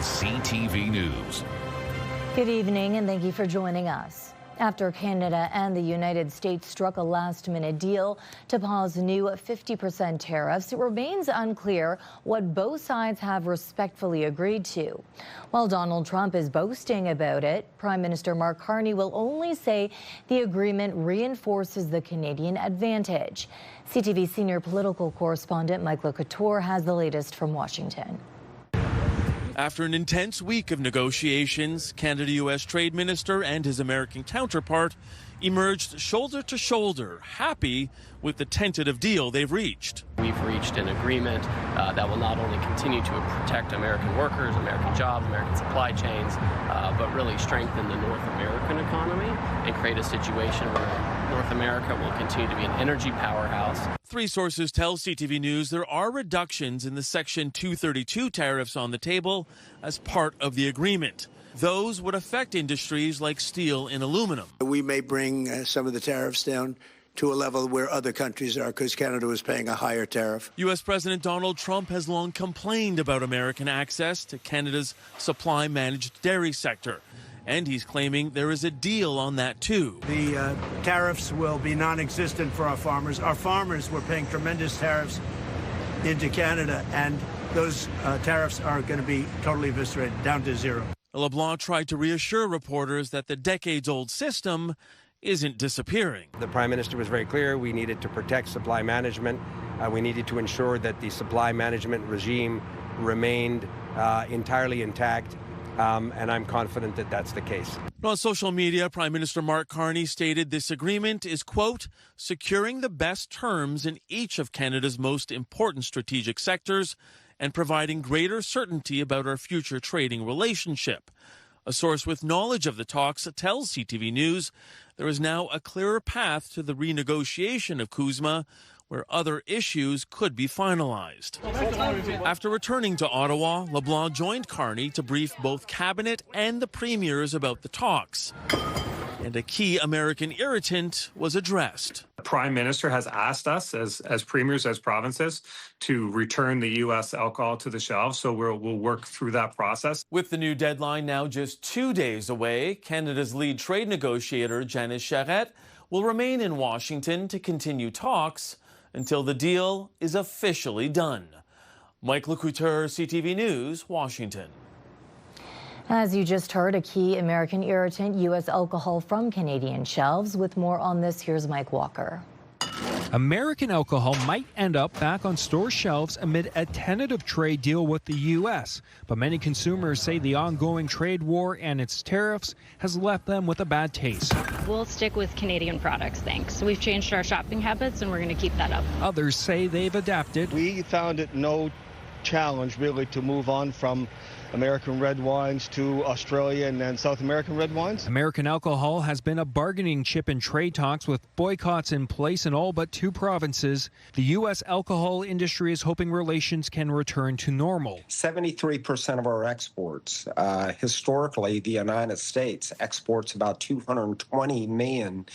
CTV News. Good evening and thank you for joining us. After Canada and the United States struck a last-minute deal to pause new 50% tariffs, it remains unclear what both sides have respectfully agreed to. While Donald Trump is boasting about it, Prime Minister Mark Carney will only say the agreement reinforces the Canadian advantage. CTV senior political correspondent Michael Couture has the latest from Washington. After an intense week of negotiations, Canada-U.S. Trade Minister and his American counterpart emerged shoulder to shoulder, happy with the tentative deal they've reached. We've reached an agreement that will not only continue to protect American workers, American jobs, American supply chains, but really strengthen the North American economy and create a situation where North America will continue to be an energy powerhouse. Three sources tell CTV News there are reductions in the Section 232 tariffs on the table as part of the agreement. Those would affect industries like steel and aluminum. We may bring some of the tariffs down to a level where other countries are, because Canada was paying a higher tariff. U.S. President Donald Trump has long complained about American access to Canada's supply-managed dairy sector. And he's claiming there is a deal on that, too. The tariffs will be non-existent for our farmers. Our farmers were paying tremendous tariffs into Canada, and those tariffs are going to be totally eviscerated, down to zero. LeBlanc tried to reassure reporters that the decades-old system isn't disappearing. The Prime Minister was very clear. We needed to protect supply management. We needed to ensure that the supply management regime remained entirely intact. And I'm confident that that's the case. On social media, Prime Minister Mark Carney stated this agreement is, quote, securing the best terms in each of Canada's most important strategic sectors and providing greater certainty about our future trading relationship. A source with knowledge of the talks tells CTV News there is now a clearer path to the renegotiation of CUSMA, where other issues could be finalized. After returning to Ottawa, LeBlanc joined Carney to brief both Cabinet and the premiers about the talks. And a key American irritant was addressed. The Prime Minister has asked us as premiers, as provinces, to return the U.S. alcohol to the shelves, so we'll work through that process. With the new deadline now just 2 days away, Canada's lead trade negotiator, Janice Charette, will remain in Washington to continue talks until the deal is officially done. Michael Couture, CTV News, Washington. As you just heard, a key American irritant, U.S. alcohol from Canadian shelves. With more on this, here's Mike Walker. American alcohol might end up back on store shelves amid a tentative trade deal with the U.S., but many consumers say the ongoing trade war and its tariffs has left them with a bad taste. We'll stick with Canadian products, thanks. We've changed our shopping habits and we're going to keep that up. Others say they've adapted. We found it no challenge really to move on from American red wines to Australian and South American red wines. American alcohol has been a bargaining chip in trade talks with boycotts in place in all but 2 provinces. The U.S. alcohol industry is hoping relations can return to normal. 73% of our exports, historically, the United States exports about $220 million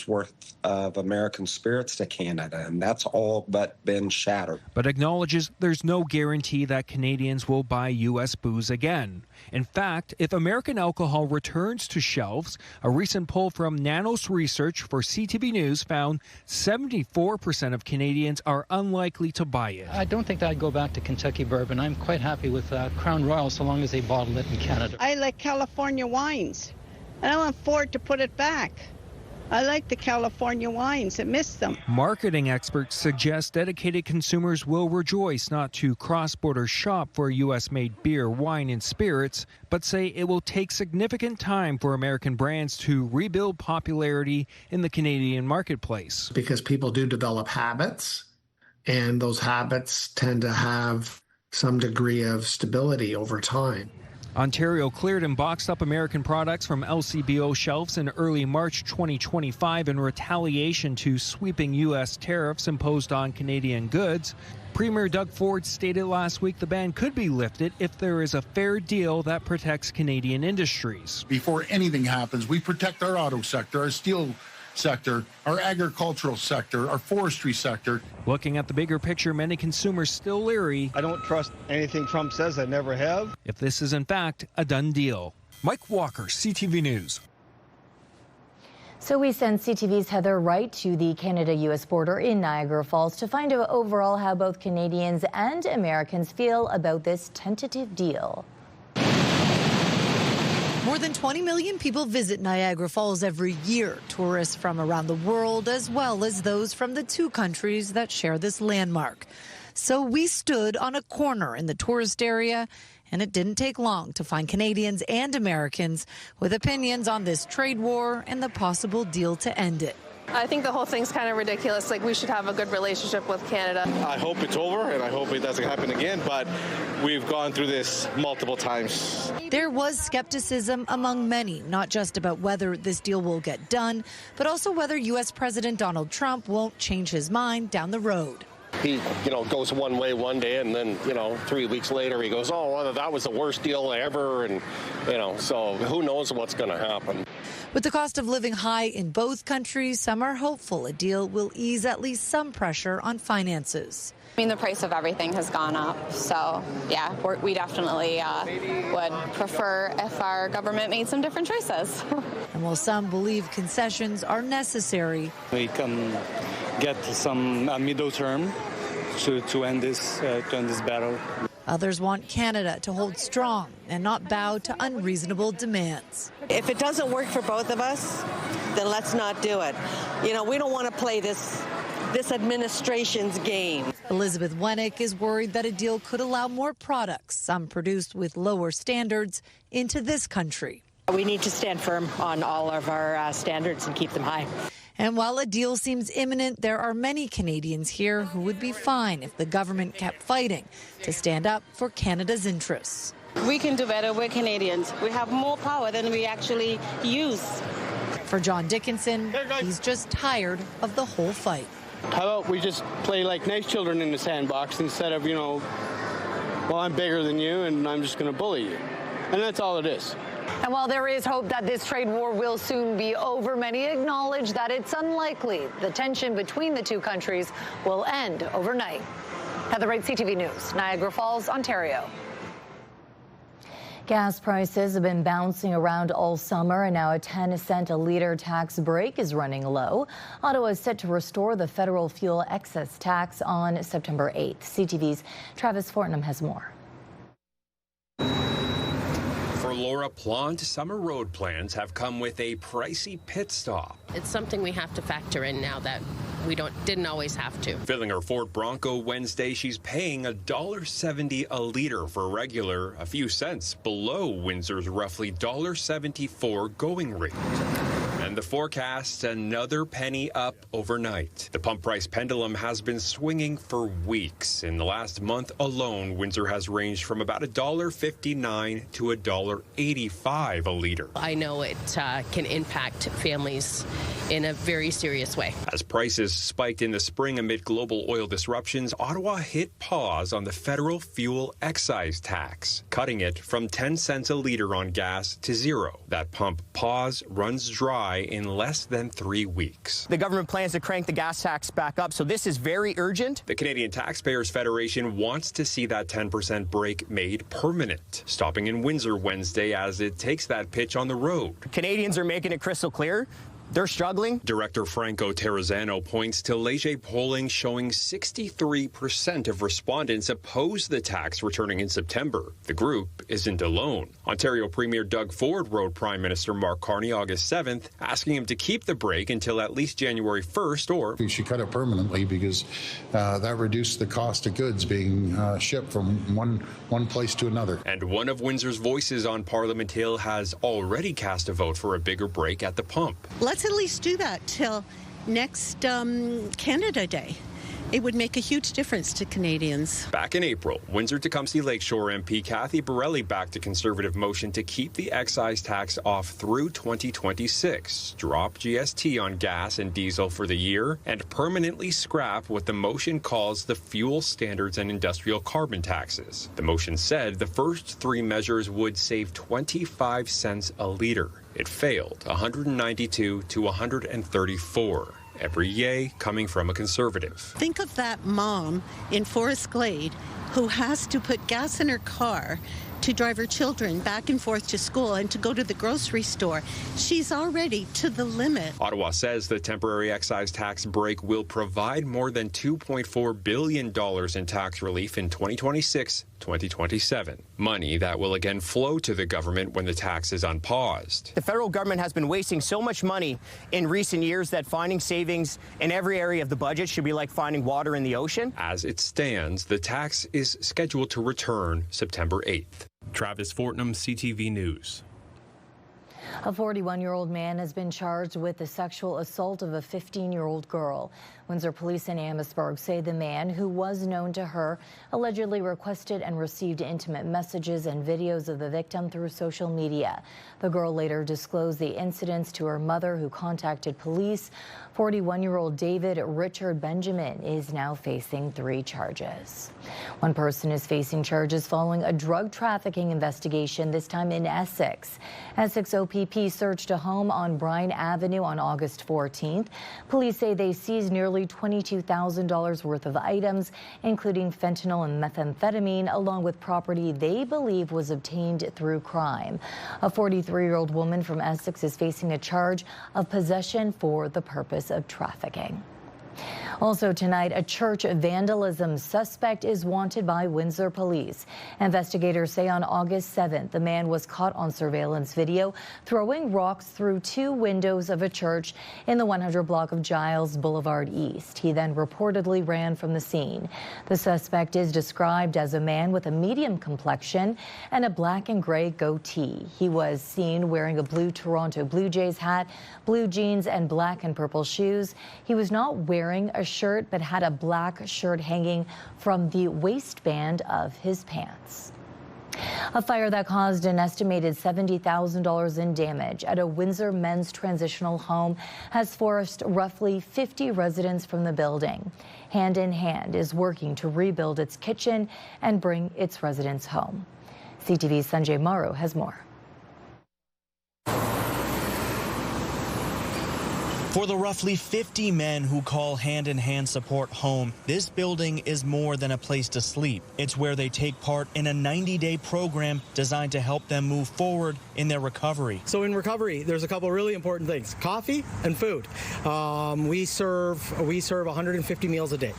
worth of American spirits to Canada, and that's all but been shattered. But acknowledges there's no guarantee that Canadians will buy U.S. booze again. In fact, if American alcohol returns to shelves, a recent poll from Nanos Research for CTV News found 74% of Canadians are unlikely to buy it. I don't think that I'd go back to Kentucky bourbon. I'm quite happy with Crown Royal so long as they bottle it in Canada. I like California wines, and I want Ford to put it back. I like the California wines. I miss them. Marketing experts suggest dedicated consumers will rejoice not to cross-border shop for U.S.-made beer, wine, and spirits, but say it will take significant time for American brands to rebuild popularity in the Canadian marketplace. Because people do develop habits, and those habits tend to have some degree of stability over time. Ontario cleared and boxed up American products from LCBO shelves in early March 2025 in retaliation to sweeping U.S. tariffs imposed on Canadian goods. Premier Doug Ford stated last week the ban could be lifted if there is a fair deal that protects Canadian industries. Before anything happens, we protect our auto sector, our steel sector, our agricultural sector, our forestry sector. Looking at the bigger picture, many consumers still leery. I don't trust anything Trump says. I never have. If this is in fact a done deal. Mike Walker, CTV News. So we send CTV's Heather Wright to the Canada-U.S. border in Niagara Falls to find out overall how both Canadians and Americans feel about this tentative deal. More than 20 million people visit Niagara Falls every year. Tourists from around the world, as well as those from the two countries that share this landmark. So we stood on a corner in the tourist area, and it didn't take long to find Canadians and Americans with opinions on this trade war and the possible deal to end it. I think the whole thing's kind of ridiculous. Like, we should have a good relationship with Canada. I hope it's over, and I hope it doesn't happen again, but we've gone through this multiple times. There was skepticism among many, not just about whether this deal will get done, but also whether U.S. President Donald Trump won't change his mind down the road. He, goes one way one day, and then, 3 weeks later he goes, oh, well, that was the worst deal ever, and, so who knows what's going to happen. With the cost of living high in both countries, some are hopeful a deal will ease at least some pressure on finances. I mean, the price of everything has gone up, so yeah, we definitely would prefer if our government made some different choices. And while some believe concessions are necessary, we can get some middle term to end this battle. Others want Canada to hold strong and not bow to unreasonable demands. If it doesn't work for both of us, then let's not do it. We don't want to play this administration's game. Elizabeth Wennick is worried that a deal could allow more products, some produced with lower standards, into this country. We need to stand firm on all of our standards and keep them high. And while a deal seems imminent, there are many Canadians here who would be fine if the government kept fighting to stand up for Canada's interests. We can do better. We're Canadians. We have more power than we actually use. For John Dickinson, he's just tired of the whole fight. How about we just play like nice children in the sandbox instead of, well, I'm bigger than you and I'm just going to bully you. And that's all it is. And while there is hope that this trade war will soon be over, many acknowledge that it's unlikely the tension between the two countries will end overnight. Heather Wright, CTV News, Niagara Falls, Ontario. Gas prices have been bouncing around all summer, and now a 10-cent a liter tax break is running low. Ottawa is set to restore the federal fuel excess tax on September 8th. CTV's Travis Fortnum has more. For Laura Plant, summer road plans have come with a pricey pit stop. It's something we have to factor in now that we didn't always have to. Filling her Ford Bronco Wednesday, she's paying $1.70 a liter for regular, a few cents below Windsor's roughly $1.74 going rate. And the forecast, another penny up overnight. The pump price pendulum has been swinging for weeks. In the last month alone, Windsor has ranged from about $1.59 to $1.85 a liter. I know it can impact families in a very serious way. As prices spiked in the spring amid global oil disruptions, Ottawa hit pause on the federal fuel excise tax, cutting it from 10 cents a liter on gas to zero. That pump pause runs dry in less than 3 weeks. The government plans to crank the gas tax back up, so this is very urgent. The Canadian Taxpayers Federation wants to see that 10% break made permanent, stopping in Windsor Wednesday as it takes that pitch on the road. Canadians are making it crystal clear. They're struggling. Director Franco Terrazzano points to Leger polling showing 63% of respondents oppose the tax returning in September. The group isn't alone. Ontario Premier Doug Ford wrote Prime Minister Mark Carney August 7th, asking him to keep the break until at least January 1st or... We should cut it permanently because that reduced the cost of goods being shipped from one place to another. And one of Windsor's voices on Parliament Hill has already cast a vote for a bigger break at the pump. Let's at least do that till next Canada Day. It would make a huge difference to Canadians. Back in April, Windsor-Tecumseh Lakeshore MP Kathy Borelli backed a Conservative motion to keep the excise tax off through 2026, drop GST on gas and diesel for the year, and permanently scrap what the motion calls the fuel standards and industrial carbon taxes. The motion said the first three measures would save 25 cents a liter. It failed 192 to 134. Every yay coming from a conservative. Think of that mom in Forest Glade who has to put gas in her car to drive her children back and forth to school and to go to the grocery store. She's already to the limit. Ottawa says the temporary excise tax break will provide more than $2.4 billion in tax relief in 2026-2027. Money that will again flow to the government when the tax is unpaused. The federal government has been wasting so much money in recent years that finding savings in every area of the budget should be like finding water in the ocean. As it stands, the tax is scheduled to return September 8th. Travis Fortnum, CTV News. A 41-year-old man has been charged with the sexual assault of a 15-year-old girl. Windsor police in Amherstburg say the man, who was known to her, allegedly requested and received intimate messages and videos of the victim through social media. The girl later disclosed the incidents to her mother, who contacted police. 41-year-old David Richard Benjamin is now facing 3 charges. One person is facing charges following a drug trafficking investigation, this time in Essex. Essex OPP searched a home on Bryan Avenue on August 14th. Police say they seized nearly $22,000 worth of items, including fentanyl and methamphetamine, along with property they believe was obtained through crime. A 43-year-old woman from Essex is facing a charge of possession for the purpose of trafficking. Also tonight, a church vandalism suspect is wanted by Windsor police. Investigators say on August 7th, the man was caught on surveillance video throwing rocks through 2 windows of a church in the 100 block of Giles Boulevard East. He then reportedly ran from the scene. The suspect is described as a man with a medium complexion and a black and gray goatee. He was seen wearing a blue Toronto Blue Jays hat, blue jeans, and black and purple shoes. He was not wearing a shirt, but had a black shirt hanging from the waistband of his pants. A fire that caused an estimated $70,000 in damage at a Windsor men's transitional home has forced roughly 50 residents from the building. Hand in Hand is working to rebuild its kitchen and bring its residents home. CTV's Sanjay Maru has more. For the roughly 50 men who call Hand in Hand Support home, this building is more than a place to sleep. It's where they take part in a 90-day program designed to help them move forward in their recovery. So in recovery, there's a couple really important things: coffee and food. We serve 150 meals a day.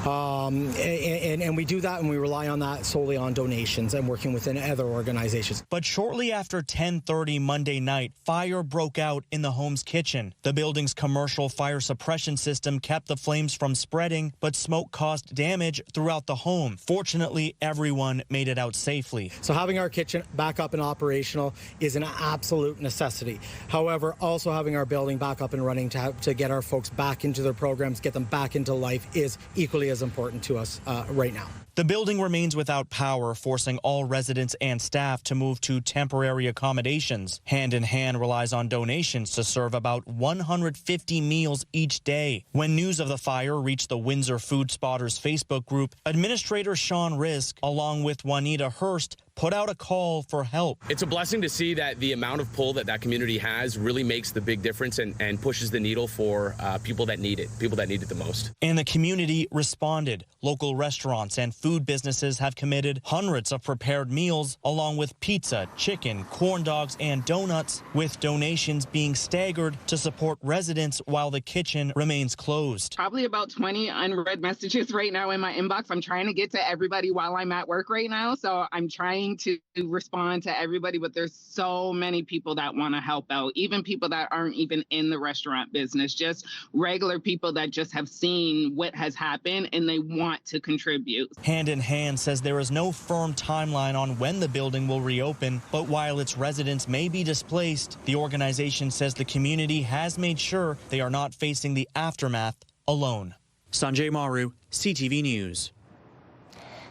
And we do that, and we rely on that solely on donations and working within other organizations. But shortly after 10:30 Monday night, fire broke out in the home's kitchen. The building's commercial fire suppression system kept the flames from spreading, but smoke caused damage throughout the home. Fortunately, everyone made it out safely. So having our kitchen back up and operational is an absolute necessity. However, also having our building back up and running to get our folks back into their programs, get them back into life, is equally as important to us right now. The building remains without power, forcing all residents and staff to move to temporary accommodations. Hand in Hand relies on donations to serve about 150 meals each day. When news of the fire reached the Windsor Food Spotters Facebook group, Administrator Sean Risk, along with Juanita Hurst, put out a call for help. It's a blessing to see that the amount of pull that community has really makes the big difference and pushes the needle for people that need it the most. And the community responded. Local restaurants and food businesses have committed hundreds of prepared meals, along with pizza, chicken, corn dogs, and donuts, with donations being staggered to support residents while the kitchen remains closed. Probably about 20 unread messages right now in my inbox. I'm trying to get to everybody while I'm at work right now, so I'm trying to respond to everybody, but there's so many people that want to help out, even people that aren't even in the restaurant business, just regular people that just have seen what has happened and they want to contribute. Hand in Hand says there is no firm timeline on when the building will reopen, but while its residents may be displaced, the organization says the community has made sure they are not facing the aftermath alone. Sanjay Maru, CTV News.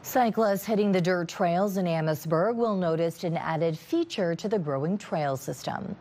Cyclists hitting the dirt trails in Amherstburg will notice an added feature to the growing trail system.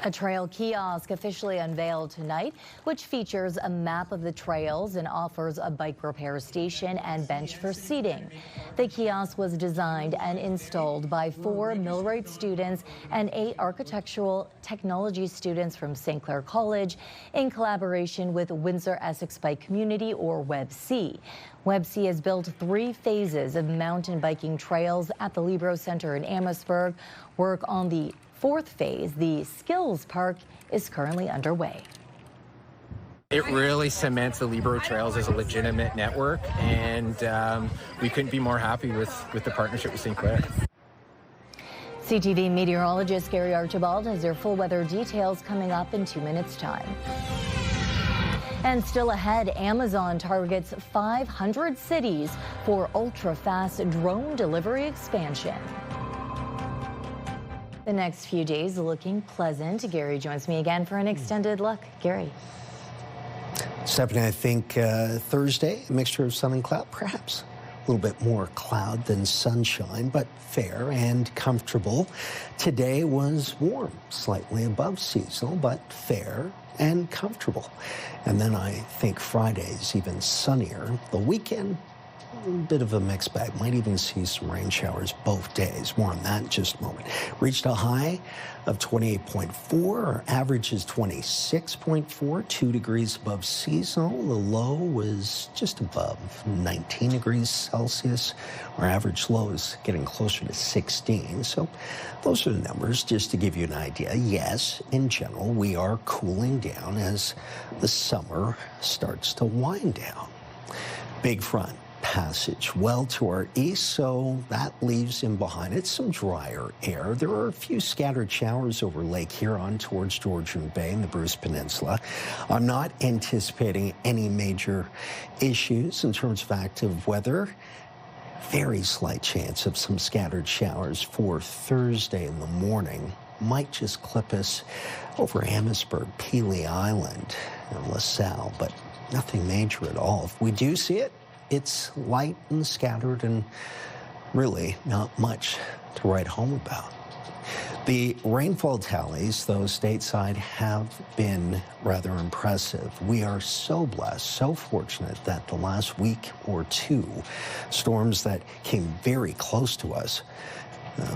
A trail kiosk officially unveiled tonight, which features a map of the trails and offers a bike repair station and bench for seating. The kiosk was designed and installed by 4 Millwright students and 8 architectural technology students from St. Clair College in collaboration with Windsor Essex Bike Community, or WebC. WebC has built 3 phases of mountain biking trails at the Libro Center in Amherstburg. Work on the 4th phase, the Skills Park, is currently underway. It really cements the Libro Trails as a legitimate network, and we couldn't be more happy with the partnership with St. Clair. CTV meteorologist Gary Archibald has your full weather details coming up in 2 minutes' time. And still ahead, Amazon targets 500 cities for ultra-fast drone delivery expansion. The next few days looking pleasant. Gary joins me again for an extended look. Gary. Stefanie, I think Thursday, a mixture of sun and cloud, perhaps a little bit more cloud than sunshine, but fair and comfortable. Today was warm, slightly above seasonal, but fair and comfortable. And then I think Friday's even sunnier. The weekend, a bit of a mixed bag. Might even see some rain showers both days. More on that in just a moment. Reached a high of 28.4. Our average is 26.4, 2 degrees above seasonal. The low was just above 19 degrees Celsius. Our average low is getting closer to 16. So those are the numbers just to give you an idea. Yes, in general, we are cooling down as the summer starts to wind down. Big front passage well to our east, so that leaves in behind it some drier air. There are a few scattered showers over Lake Huron towards Georgian Bay and the Bruce Peninsula. I'm not anticipating any major issues in terms of active weather. Very slight chance of some scattered showers for Thursday in the morning. Might just clip us over Amherstburg, Pelee Island, and LaSalle, but nothing major at all. If we do see it, it's light and scattered and really not much to write home about. The rainfall tallies, though, stateside have been rather impressive. We are so blessed, so fortunate that the last week or two, storms that came very close to us,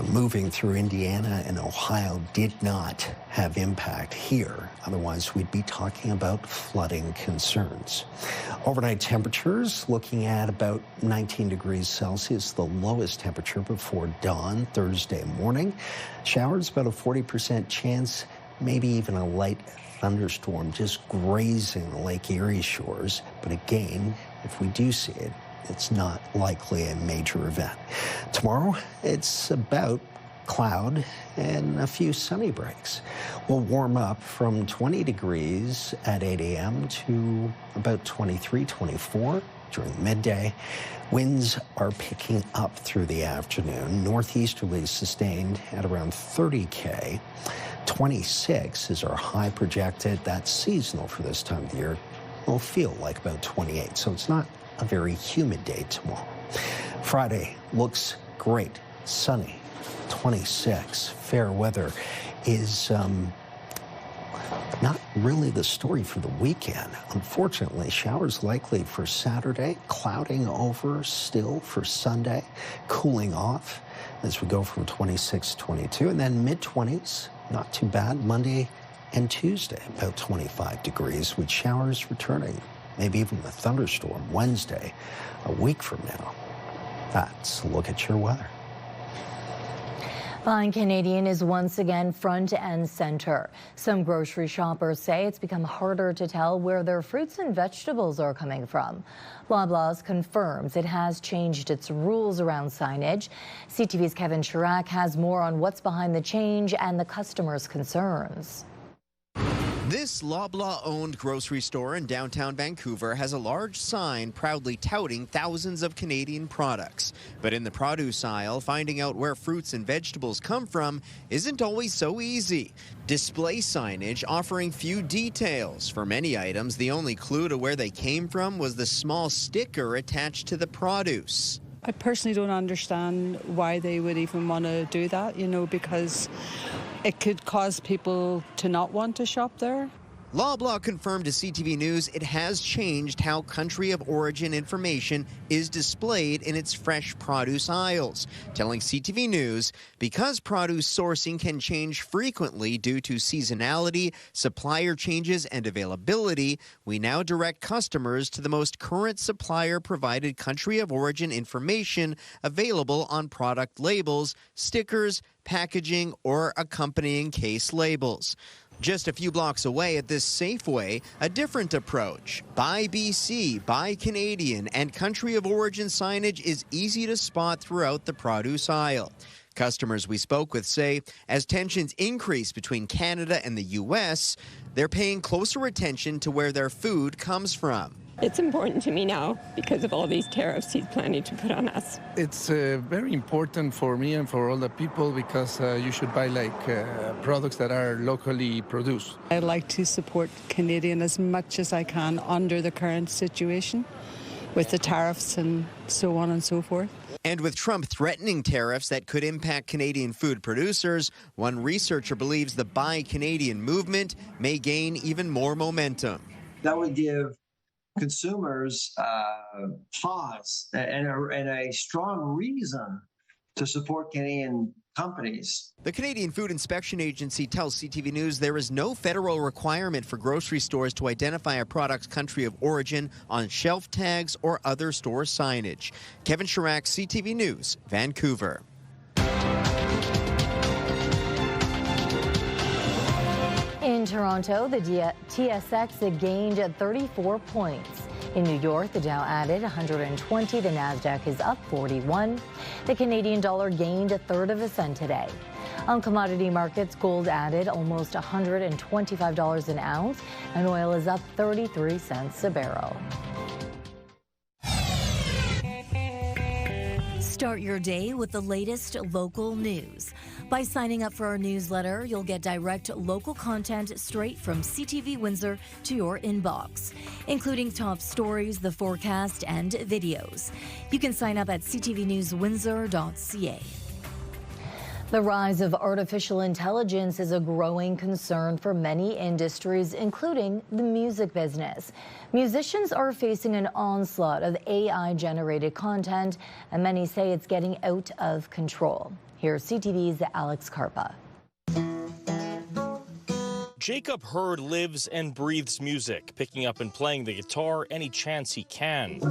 moving through Indiana and Ohio, did not have impact here. Otherwise, we'd be talking about flooding concerns. Overnight temperatures looking at about 19 degrees Celsius, the lowest temperature before dawn Thursday morning. Showers, about a 40% chance, maybe even a light thunderstorm just grazing the Lake Erie shores. But again, if we do see it, it's not likely a major event. Tomorrow, it's about cloud and a few sunny breaks. We'll warm up from 20 degrees at 8 a.m. to about 23, 24 during midday. Winds are picking up through the afternoon. Northeasterly sustained at around 30 km. 26 is our high projected. That's seasonal for this time of the year. It'll feel like about 28, so it's not a very humid day tomorrow. Friday looks great, sunny, 26. Fair weather is not really the story for the weekend. Unfortunately, showers likely for Saturday, clouding over still for Sunday, cooling off as we go from 26 to 22, and then mid-20s, not too bad. Monday and Tuesday, about 25 degrees with showers returning. Maybe even a thunderstorm Wednesday, a week from now. That's a look at your weather. Buying Canadian is once again front and center. Some grocery shoppers say it's become harder to tell where their fruits and vegetables are coming from. Loblaws confirms it has changed its rules around signage. CTV's Kevin Chirac has more on what's behind the change and the customers' concerns. This Loblaw-owned grocery store in downtown Vancouver has a large sign proudly touting thousands of Canadian products. But in the produce aisle, finding out where fruits and vegetables come from isn't always so easy. Display signage offering few details. For many items, the only clue to where they came from was the small sticker attached to the produce. I personally don't understand why they would even want to do that, because it could cause people to not want to shop there. Loblaw confirmed to CTV News it has changed how country of origin information is displayed in its fresh produce aisles, telling CTV News because produce sourcing can change frequently due to seasonality, supplier changes, and availability, we now direct customers to the most current supplier-provided country of origin information available on product labels, stickers, packaging, or accompanying case labels. Just a few blocks away at this Safeway, a different approach. Buy BC, Buy Canadian, and country of origin signage is easy to spot throughout the produce aisle. Customers we spoke with say as tensions increase between Canada and the U.S., they're paying closer attention to where their food comes from. It's important to me now because of all these tariffs he's planning to put on us. It's very important for me and for all the people because you should buy products that are locally produced. I'd like to support Canadian as much as I can under the current situation with the tariffs and so on and so forth. And with Trump threatening tariffs that could impact Canadian food producers, one researcher believes the Buy Canadian movement may gain even more momentum. That would give consumers pause and a strong reason to support Canadian companies. The Canadian Food Inspection Agency tells CTV News there is no federal requirement for grocery stores to identify a product's country of origin on shelf tags or other store signage. Kevin Chirac, CTV News, Vancouver. In Toronto, the TSX gained 34 points. In New York, the Dow added 120, the Nasdaq is up 41. The Canadian dollar gained a third of a cent today. On commodity markets, gold added almost $125 an ounce, and oil is up 33 cents a barrel. Start your day with the latest local news. By signing up for our newsletter, you'll get direct local content straight from CTV Windsor to your inbox, including top stories, the forecast, and videos. You can sign up at ctvnewswindsor.ca. The rise of artificial intelligence is a growing concern for many industries, including the music business. Musicians are facing an onslaught of AI-generated content, and many say it's getting out of control. Here's CTV's Alex Karpa. Jacob Hurd lives and breathes music, picking up and playing the guitar any chance he can.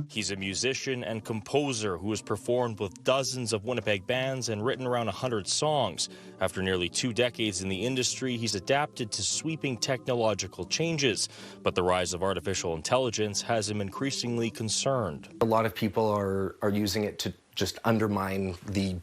He's a musician and composer who has performed with dozens of Winnipeg bands and written around 100 songs. After nearly 2 decades in the industry, he's adapted to sweeping technological changes. But the rise of artificial intelligence has him increasingly concerned. A lot of people are using it to just undermine the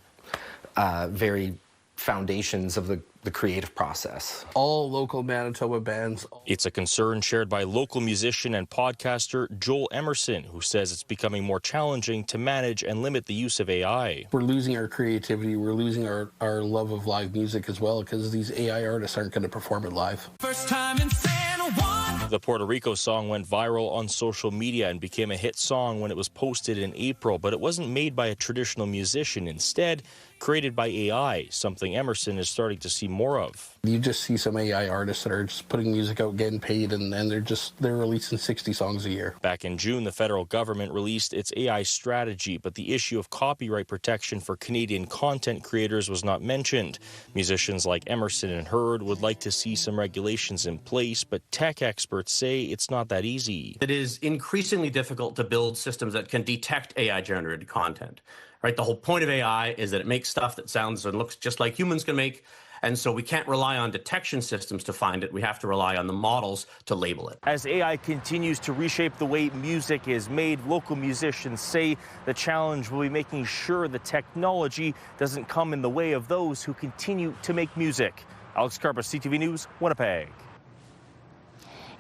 very foundations of the creative process. All local Manitoba bands. It's a concern shared by local musician and podcaster Joel Emerson, who says it's becoming more challenging to manage and limit the use of AI. We're losing our creativity. We're losing our love of live music as well because these AI artists aren't going to perform it live. First time in San Juan. The Puerto Rico song went viral on social media and became a hit song when it was posted in April, but it wasn't made by a traditional musician. Instead, created by AI, something Emerson is starting to see more of. You just see some AI artists that are just putting music out, getting paid, and they're releasing 60 songs a year. Back in June, the federal government released its AI strategy, but the issue of copyright protection for Canadian content creators was not mentioned. Musicians like Emerson and Hurd would like to see some regulations in place, but tech experts say it's not that easy. It is increasingly difficult to build systems that can detect AI-generated content. Right? The whole point of AI is that it makes stuff that sounds and looks just like humans can make, and so we can't rely on detection systems to find it. We have to rely on the models to label it. As AI continues to reshape the way music is made, local musicians say the challenge will be making sure the technology doesn't come in the way of those who continue to make music. Alex Karpa, CTV News, Winnipeg.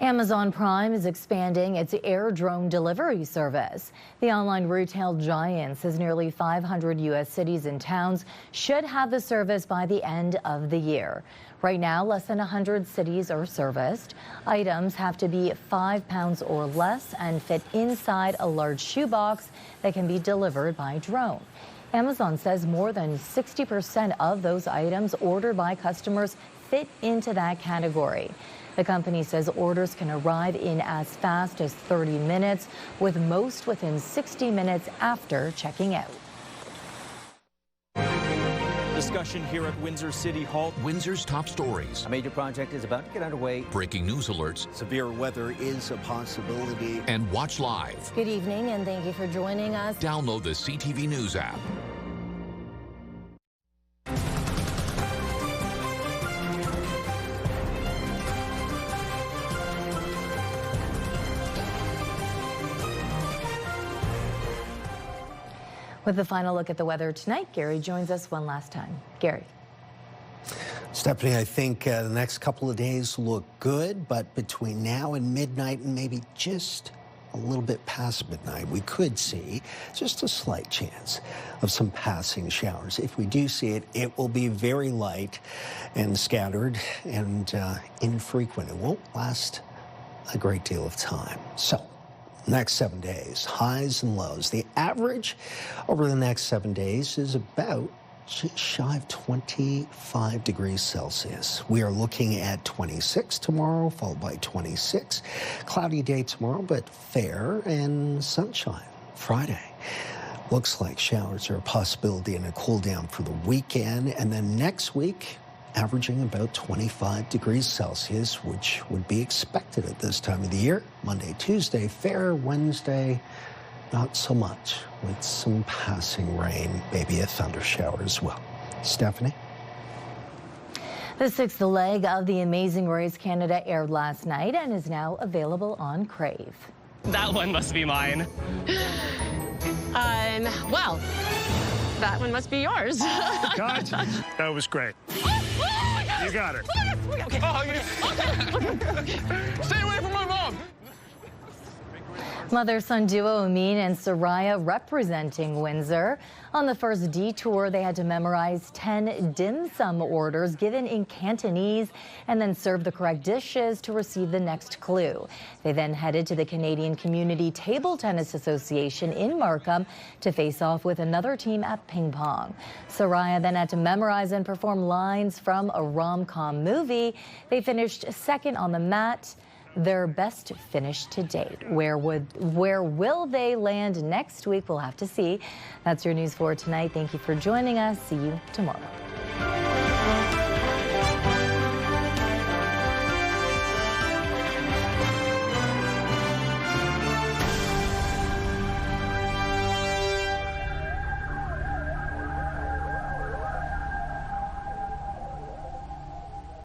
Amazon Prime is expanding its air drone delivery service. The online retail giant says nearly 500 U.S. cities and towns should have the service by the end of the year. Right now, less than 100 cities are serviced. Items have to be 5 pounds or less and fit inside a large shoebox that can be delivered by drone. Amazon says more than 60% of those items ordered by customers fit into that category. The company says orders can arrive in as fast as 30 minutes, with most within 60 minutes after checking out. Discussion here at Windsor City Hall. Windsor's top stories. A major project is about to get underway. Breaking news alerts. Severe weather is a possibility. And watch live. Good evening and thank you for joining us. Download the CTV News app. With the final look at the weather tonight, Gary joins us one last time. Gary. Stefanie, I think the next couple of days look good, but between now and midnight and maybe just a little bit past midnight, we could see just a slight chance of some passing showers. If we do see it, it will be very light and scattered and infrequent. It won't last a great deal of time. So, next 7 days, highs and lows. The average over the next 7 days is about just shy of 25 degrees Celsius. We are looking at 26 tomorrow, followed by 26. Cloudy day tomorrow, but fair and sunshine. Friday looks like showers are a possibility and a cool down for the weekend. And then next week, averaging about 25 degrees Celsius, which would be expected at this time of the year. Monday, Tuesday, fair. Wednesday, not so much, with some passing rain, maybe a thunder shower as well. Stefanie? The sixth leg of The Amazing Race Canada aired last night and is now available on Crave. That one must be mine. Well, that one must be yours. God, that was great. You got her. Okay. Stay away from my mom. Mother-son duo Amin and Soraya representing Windsor. On the first detour, they had to memorize 10 dim sum orders given in Cantonese and then serve the correct dishes to receive the next clue. They then headed to the Canadian Community Table Tennis Association in Markham to face off with another team at ping pong. Soraya then had to memorize and perform lines from a rom-com movie. They finished second on the mat. Their best finish to date. Where will they land next week? We'll have to see. That's your news for tonight. Thank you for joining us. See you tomorrow.